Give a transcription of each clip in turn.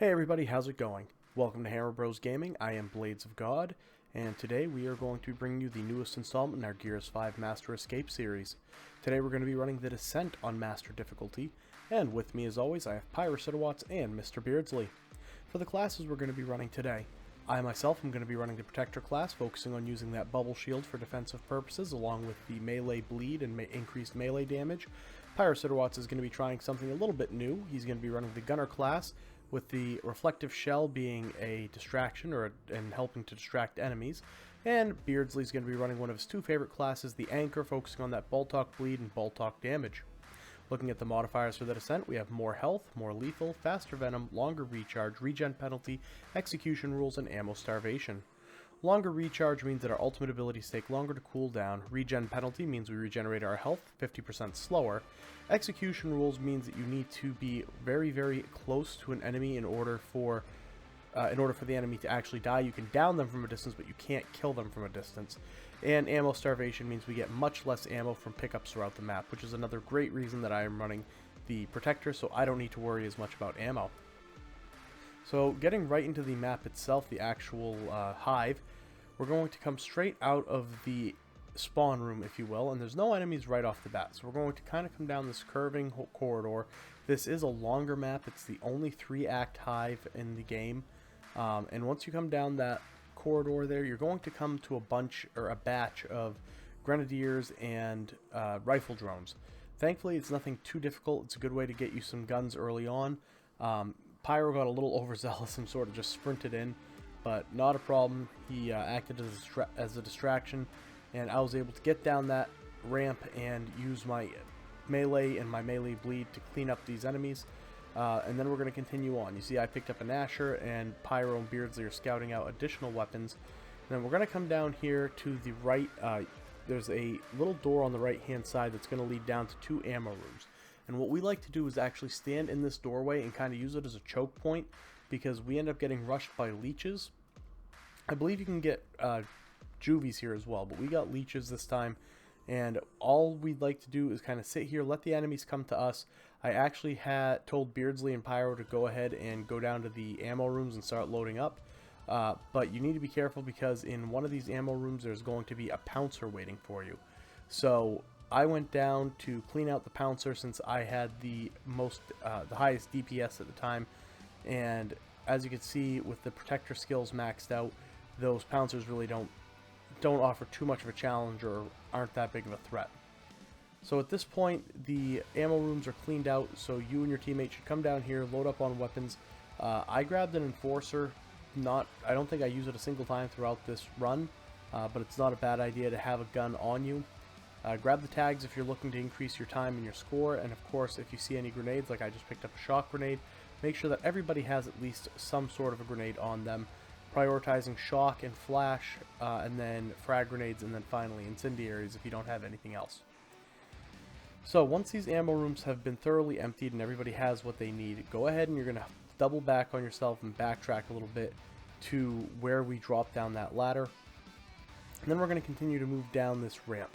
Hey everybody, how's it going? Welcome to Hammer Bros Gaming. I am Blades of God, and today we are going to be bringing you the newest installment in our Gears 5 Master Escape series. Today we're going to be running the Descent on Master difficulty, and with me as always I have Pyrocytowatts and Mr. Beardsley. For the classes we're going to be running today, I myself am going to be running the Protector class, focusing on using that bubble shield for defensive purposes, along with the melee bleed and increased melee damage. Pyrocytowatts is going to be trying something a little bit new. He's going to be running the Gunner class, with the reflective shell being a distraction and helping to distract enemies. And Beardsley's going to be running one of his two favorite classes, the Anchor, focusing on that Boltok bleed and Boltok damage. Looking at the modifiers for the Descent, we have more health, more lethal, faster venom, longer recharge, regen penalty, execution rules, and ammo starvation. Longer recharge means that our ultimate abilities take longer to cool down. Regen penalty means we regenerate our health 50% slower. Execution rules means that you need to be very, very close to an enemy in order for the enemy to actually die. You can down them from a distance, but you can't kill them from a distance. And ammo starvation means we get much less ammo from pickups throughout the map, which is another great reason that I am running the Protector, so I don't need to worry as much about ammo. So getting right into the map itself, the actual Hive, we're going to come straight out of the spawn room, if you will, and there's no enemies right off the bat. So we're going to kind of come down this curving corridor. This is a longer map. It's the only 3-act Hive in the game. And once you come down that corridor there, you're going to come to a batch of grenadiers and rifle drones. Thankfully, it's nothing too difficult. It's a good way to get you some guns early on. Pyro got a little overzealous and sort of just sprinted in, but not a problem. He acted as a distraction, and I was able to get down that ramp and use my melee and my melee bleed to clean up these enemies. And then we're going to continue on. You see I picked up an Asher, and Pyro and Beardsley are scouting out additional weapons. And then we're going to come down here to the right. There's a little door on the right hand side that's going to lead down to 2 ammo rooms. And what we like to do is actually stand in this doorway and kind of use it as a choke point, because we end up getting rushed by leeches. I believe you can get juvies here as well, but we got leeches this time. And all we'd like to do is kind of sit here, let the enemies come to us. I actually had told Beardsley and Pyro to go ahead and go down to the ammo rooms and start loading up. But you need to be careful, because in one of these ammo rooms there's going to be a pouncer waiting for you. So I went down to clean out the pouncer since I had the highest DPS at the time. And as you can see, with the Protector skills maxed out, those pouncers really don't offer too much of a challenge or aren't that big of a threat. So at this point, the ammo rooms are cleaned out, so you and your teammate should come down here, load up on weapons. I grabbed an Enforcer. I don't think I used it a single time throughout this run, but it's not a bad idea to have a gun on you. Grab the tags if you're looking to increase your time and your score, and of course if you see any grenades, like I just picked up a shock grenade, make sure that everybody has at least some sort of a grenade on them, prioritizing shock and flash, and then frag grenades, and then finally incendiaries if you don't have anything else. So once these ammo rooms have been thoroughly emptied and everybody has what they need, go ahead and you're going to double back on yourself and backtrack a little bit to where we dropped down that ladder. And then we're going to continue to move down this ramp.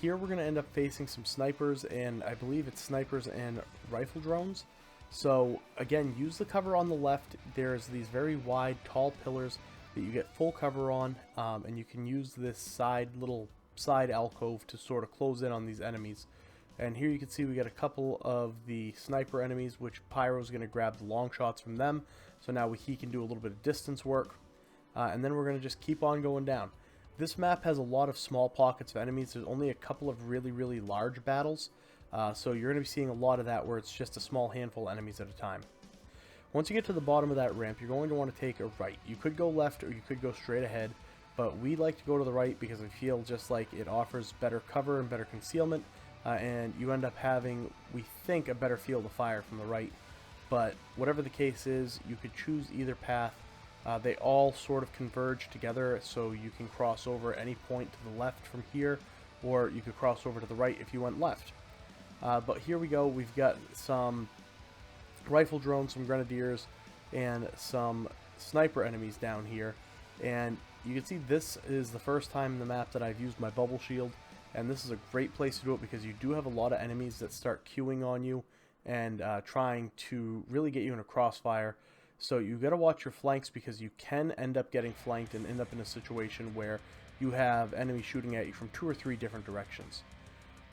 Here we're going to end up facing some snipers, and I believe it's snipers and rifle drones. So again, use the cover on the left. There's these very wide, tall pillars that you get full cover on, and you can use this little side alcove to sort of close in on these enemies. And here you can see we got a couple of the sniper enemies, which Pyro's going to grab the long shots from them. So now he can do a little bit of distance work, and then we're going to just keep on going down. This map has a lot of small pockets of enemies. There's only a couple of really, really large battles. So you're going to be seeing a lot of that where it's just a small handful of enemies at a time. Once you get to the bottom of that ramp, you're going to want to take a right. You could go left or you could go straight ahead, but we like to go to the right because we feel just like it offers better cover and better concealment, and you end up having, we think, a better field of fire from the right. But whatever the case is, you could choose either path. They all sort of converge together, so you can cross over any point to the left from here, or you could cross over to the right if you went left. But here we go. We've got some rifle drones, some grenadiers, and some sniper enemies down here. And you can see this is the first time in the map that I've used my bubble shield, and this is a great place to do it because you do have a lot of enemies that start queuing on you and trying to really get you in a crossfire. So you got to watch your flanks, because you can end up getting flanked and end up in a situation where you have enemies shooting at you from 2 or 3 different directions.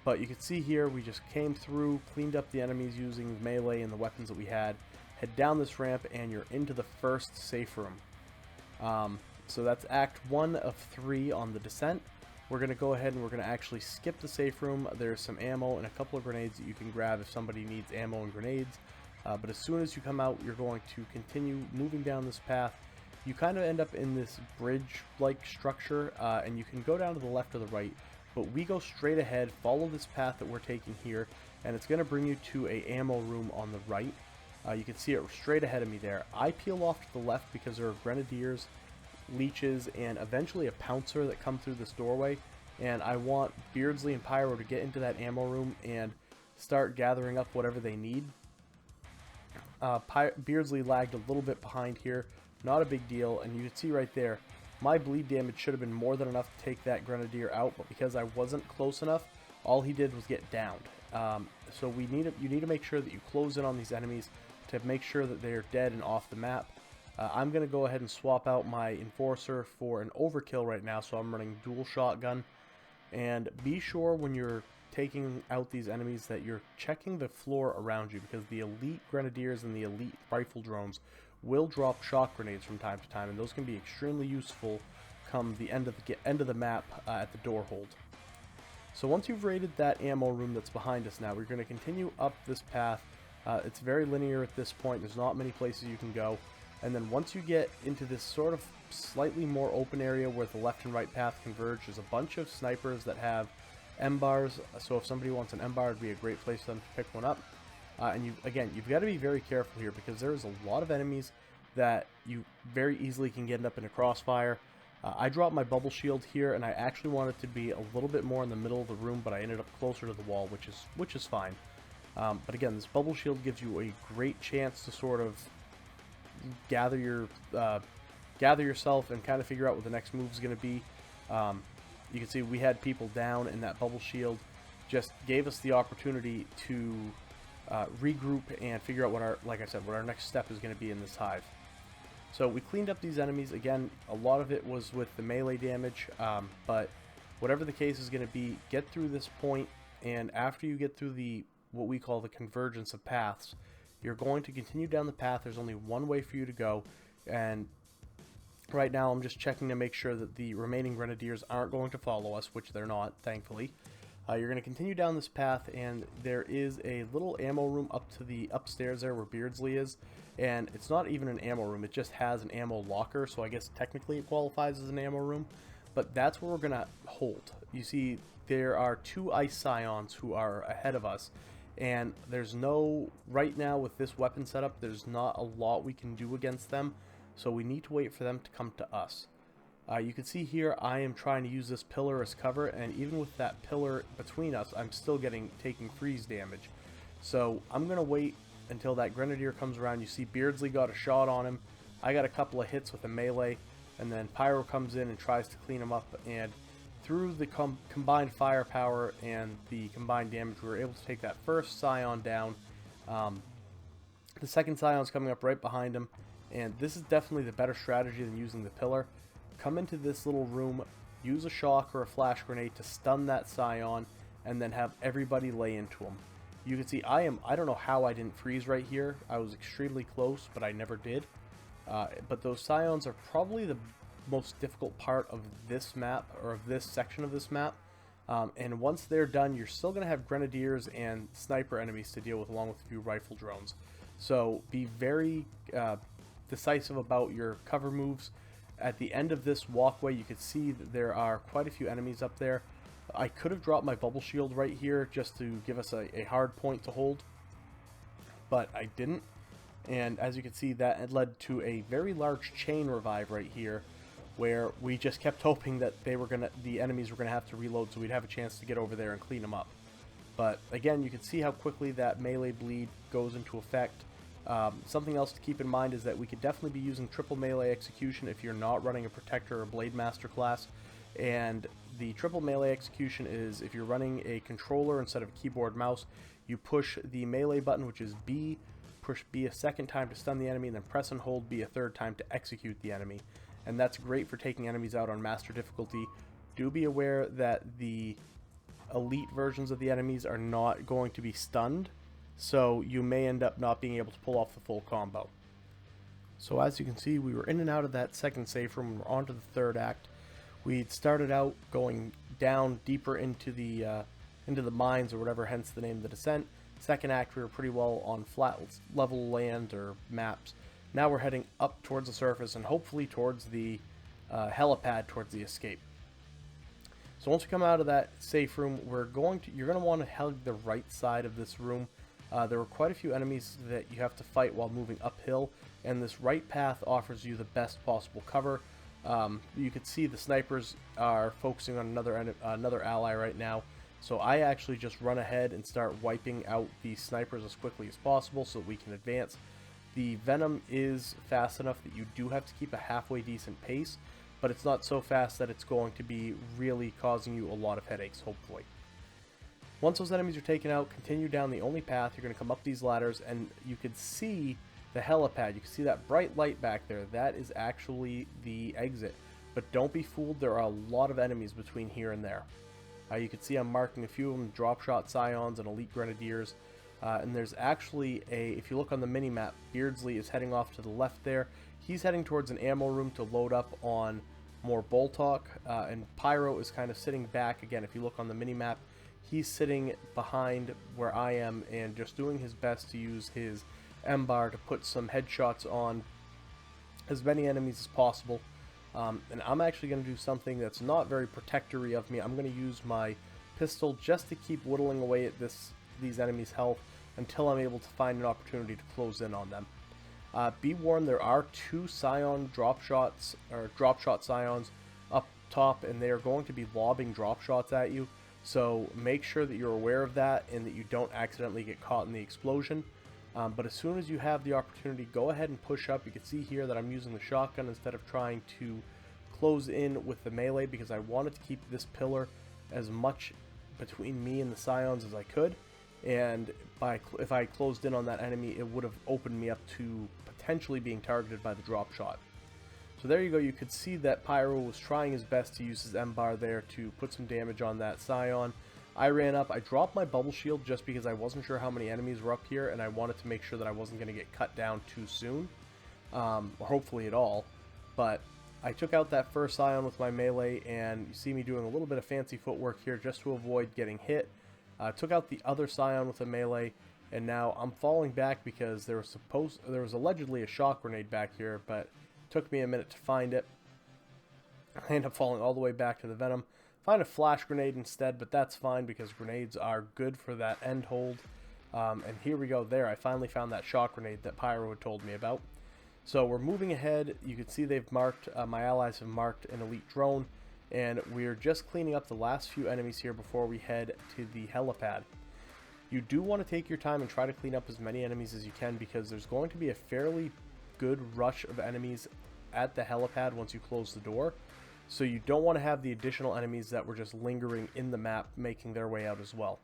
But you can see here, we just came through, cleaned up the enemies using melee and the weapons that we had, head down this ramp, and you're into the first safe room. So that's Act 1 of 3 on the descent. We're going to go ahead and we're going to actually skip the safe room. There's some ammo and a couple of grenades that you can grab if somebody needs ammo and grenades. But as soon as you come out, you're going to continue moving down this path. You kind of end up in this bridge-like structure, and you can go down to the left or the right. But we go straight ahead, follow this path that we're taking here, and it's going to bring you to a ammo room on the right. You can see it straight ahead of me there. I peel off to the left because there are grenadiers, leeches, and eventually a pouncer that come through this doorway. And I want Beardsley and Pyro to get into that ammo room and start gathering up whatever they need. Beardsley lagged a little bit behind here, not a big deal, and you can see right there, my bleed damage should have been more than enough to take that grenadier out, but because I wasn't close enough, all he did was get downed. So you need to make sure that you close in on these enemies to make sure that they're dead and off the map. I'm going to go ahead and swap out my Enforcer for an overkill right now, so I'm running dual shotgun. And be sure when you're taking out these enemies that you're checking the floor around you, because the elite grenadiers and the elite rifle drones will drop shock grenades from time to time, and those can be extremely useful come the end of the map at the door hold. So once you've raided that ammo room that's behind us now, we're going to continue up this path. It's very linear at this point. There's not many places you can go. And then once you get into this sort of slightly more open area where the left and right path converge, there's a bunch of snipers that have M-bars. So if somebody wants an M-bar, it'd be a great place for them to pick one up. And you've got to be very careful here, because there's a lot of enemies that you very easily can get up in a crossfire. I dropped my bubble shield here, and I actually wanted to be a little bit more in the middle of the room, but I ended up closer to the wall, which is fine. But again, this bubble shield gives you a great chance to sort of gather yourself and kind of figure out what the next move is going to be. You can see we had people down, and that bubble shield just gave us the opportunity to regroup and figure out what our next step is going to be in this hive. So we cleaned up these enemies. Again, a lot of it was with the melee damage, but whatever the case is going to be, get through this point, and after you get through what we call the convergence of paths, you're going to continue down the path. There's only one way for you to go, and right now I'm just checking to make sure that the remaining grenadiers aren't going to follow us, which they're not, thankfully. You're going to continue down this path, and there is a little ammo room up to the upstairs there where Beardsley is, and it's not even an ammo room, it just has an ammo locker, so I guess technically it qualifies as an ammo room, but that's where we're going to hold. You see, there are 2 Ice Scions who are ahead of us, and right now with this weapon setup, there's not a lot we can do against them, so we need to wait for them to come to us. You can see here I am trying to use this pillar as cover, and even with that pillar between us, I'm still taking freeze damage. So I'm going to wait until that grenadier comes around. You see Beardsley got a shot on him. I got a couple of hits with a melee, and then Pyro comes in and tries to clean him up, and through the combined firepower and the combined damage, we were able to take that first Scion down. The second Scion's coming up right behind him, and this is definitely the better strategy than using the pillar. Come into this little room, use a shock or a flash grenade to stun that Scion, and then have everybody lay into him. You can see I don't know how I didn't freeze right here. I was extremely close, but I never did. But those Scions are probably the most difficult part of this map, or of this section of this map. And once they're done, you're still going to have grenadiers and sniper enemies to deal with, along with a few rifle drones. So be very decisive about your cover moves. At the end of this walkway, you can see that there are quite a few enemies up there. I could have dropped my bubble shield right here just to give us a hard point to hold, but I didn't. And as you can see, that had led to a very large chain revive right here, where we just kept hoping that the enemies were gonna have to reload, so we'd have a chance to get over there and clean them up. But again, you can see how quickly that melee bleed goes into effect. Something else to keep in mind is that we could definitely be using triple melee execution if you're not running a protector or blade master class. And the triple melee execution is if you're running a controller instead of a keyboard mouse, you push the melee button, which is B, push B a second time to stun the enemy, and then press and hold B a third time to execute the enemy. And that's great for taking enemies out on master difficulty. Do be aware that the elite versions of the enemies are not going to be stunned, so you may end up not being able to pull off the full combo. So as you can see, we were in and out of that second safe room, and we're on to the third act. We'd started out going down deeper into the mines or whatever, hence the name of the descent. Second act, we were pretty well on flat level land or maps. Now we're heading up towards the surface and hopefully towards the helipad, towards the escape. So once we come out of that safe room, you're going to want to hug the right side of this room. There were quite a few enemies that you have to fight while moving uphill, and this right path offers you the best possible cover. You can see the snipers are focusing on another ally right now, so I actually just run ahead and start wiping out the snipers as quickly as possible so that we can advance. The venom is fast enough that you do have to keep a halfway decent pace, but it's not so fast that it's going to be really causing you a lot of headaches, hopefully. Once those enemies are taken out, continue down the only path. You're going to come up these ladders, and you can see the helipad. You can see that bright light back there. That is actually the exit. But don't be fooled, there are a lot of enemies between here and there. You can see I'm marking a few of them, drop shot scions and elite grenadiers. And there's actually if you look on the mini-map, Beardsley is heading off to the left there. He's heading towards an ammo room to load up on more Boltok, and Pyro is kind of sitting back. Again, if you look on the mini-map, he's sitting behind where I am and just doing his best to use his M-bar to put some headshots on as many enemies as possible. And I'm actually going to do something that's not very protectory of me. I'm going to use my pistol just to keep whittling away at these enemies' health until I'm able to find an opportunity to close in on them. Be warned, there are 2 Scion drop shot Scions up top, and they are going to be lobbing drop shots at you. So make sure that you're aware of that and that you don't accidentally get caught in the explosion. But as soon as you have the opportunity, go ahead and push up. You can see here that I'm using the shotgun instead of trying to close in with the melee, because I wanted to keep this pillar as much between me and the Scions as I could. And if I closed in on that enemy, it would have opened me up to potentially being targeted by the drop shot. So there you go. You could see that Pyro was trying his best to use his M-bar there to put some damage on that Scion. I ran up. I dropped my bubble shield just because I wasn't sure how many enemies were up here, and I wanted to make sure that I wasn't going to get cut down too soon, or hopefully at all. But I took out that first Scion with my melee, and you see me doing a little bit of fancy footwork here just to avoid getting hit. Took out the other Scion with a melee, and now I'm falling back because there was allegedly a shock grenade back here, but it took me a minute to find it. I ended up falling all the way back to the venom. Find a flash grenade instead, but that's fine because grenades are good for that end hold. And here we go there. I finally found that shock grenade that Pyro had told me about. So we're moving ahead. You can see they've marked, my allies have marked an elite drone, and we're just cleaning up the last few enemies here before we head to the helipad. You do want to take your time and try to clean up as many enemies as you can, because there's going to be a fairly good rush of enemies at the helipad once you close the door. So you don't want to have the additional enemies that were just lingering in the map making their way out as well.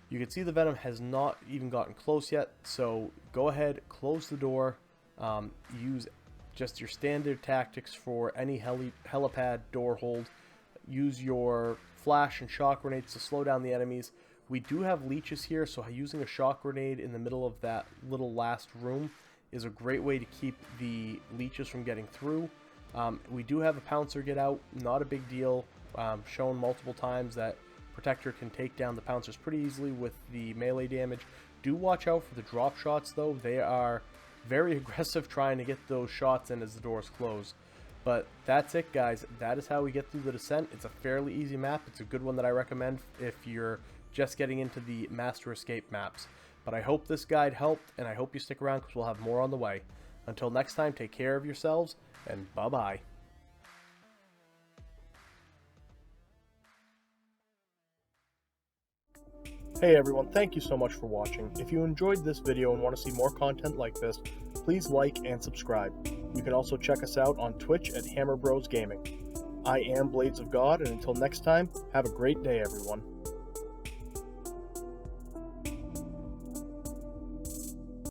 You can see the venom has not even gotten close yet, so go ahead, close the door, use just your standard tactics for any helipad door hold. Use your flash and shock grenades to slow down the enemies. We do have leeches here, so using a shock grenade in the middle of that little last room is a great way to keep the leeches from getting through. We do have a pouncer get out, not a big deal. Shown multiple times that Protector can take down the pouncers pretty easily with the melee damage. Do watch out for the drop shots though. They are very aggressive trying to get those shots in as the doors close. But that's it, guys. That is how we get through the descent. It's a fairly easy map. It's a good one that I recommend if you're just getting into the Master Escape maps. But I hope this guide helped, and I hope you stick around because we'll have more on the way. Until next time, take care of yourselves, and bye-bye. Hey everyone, thank you so much for watching. If you enjoyed this video and want to see more content like this, please like and subscribe. You can also check us out on Twitch at Hammer Bros Gaming. I am Blades of God, and until next time, have a great day everyone.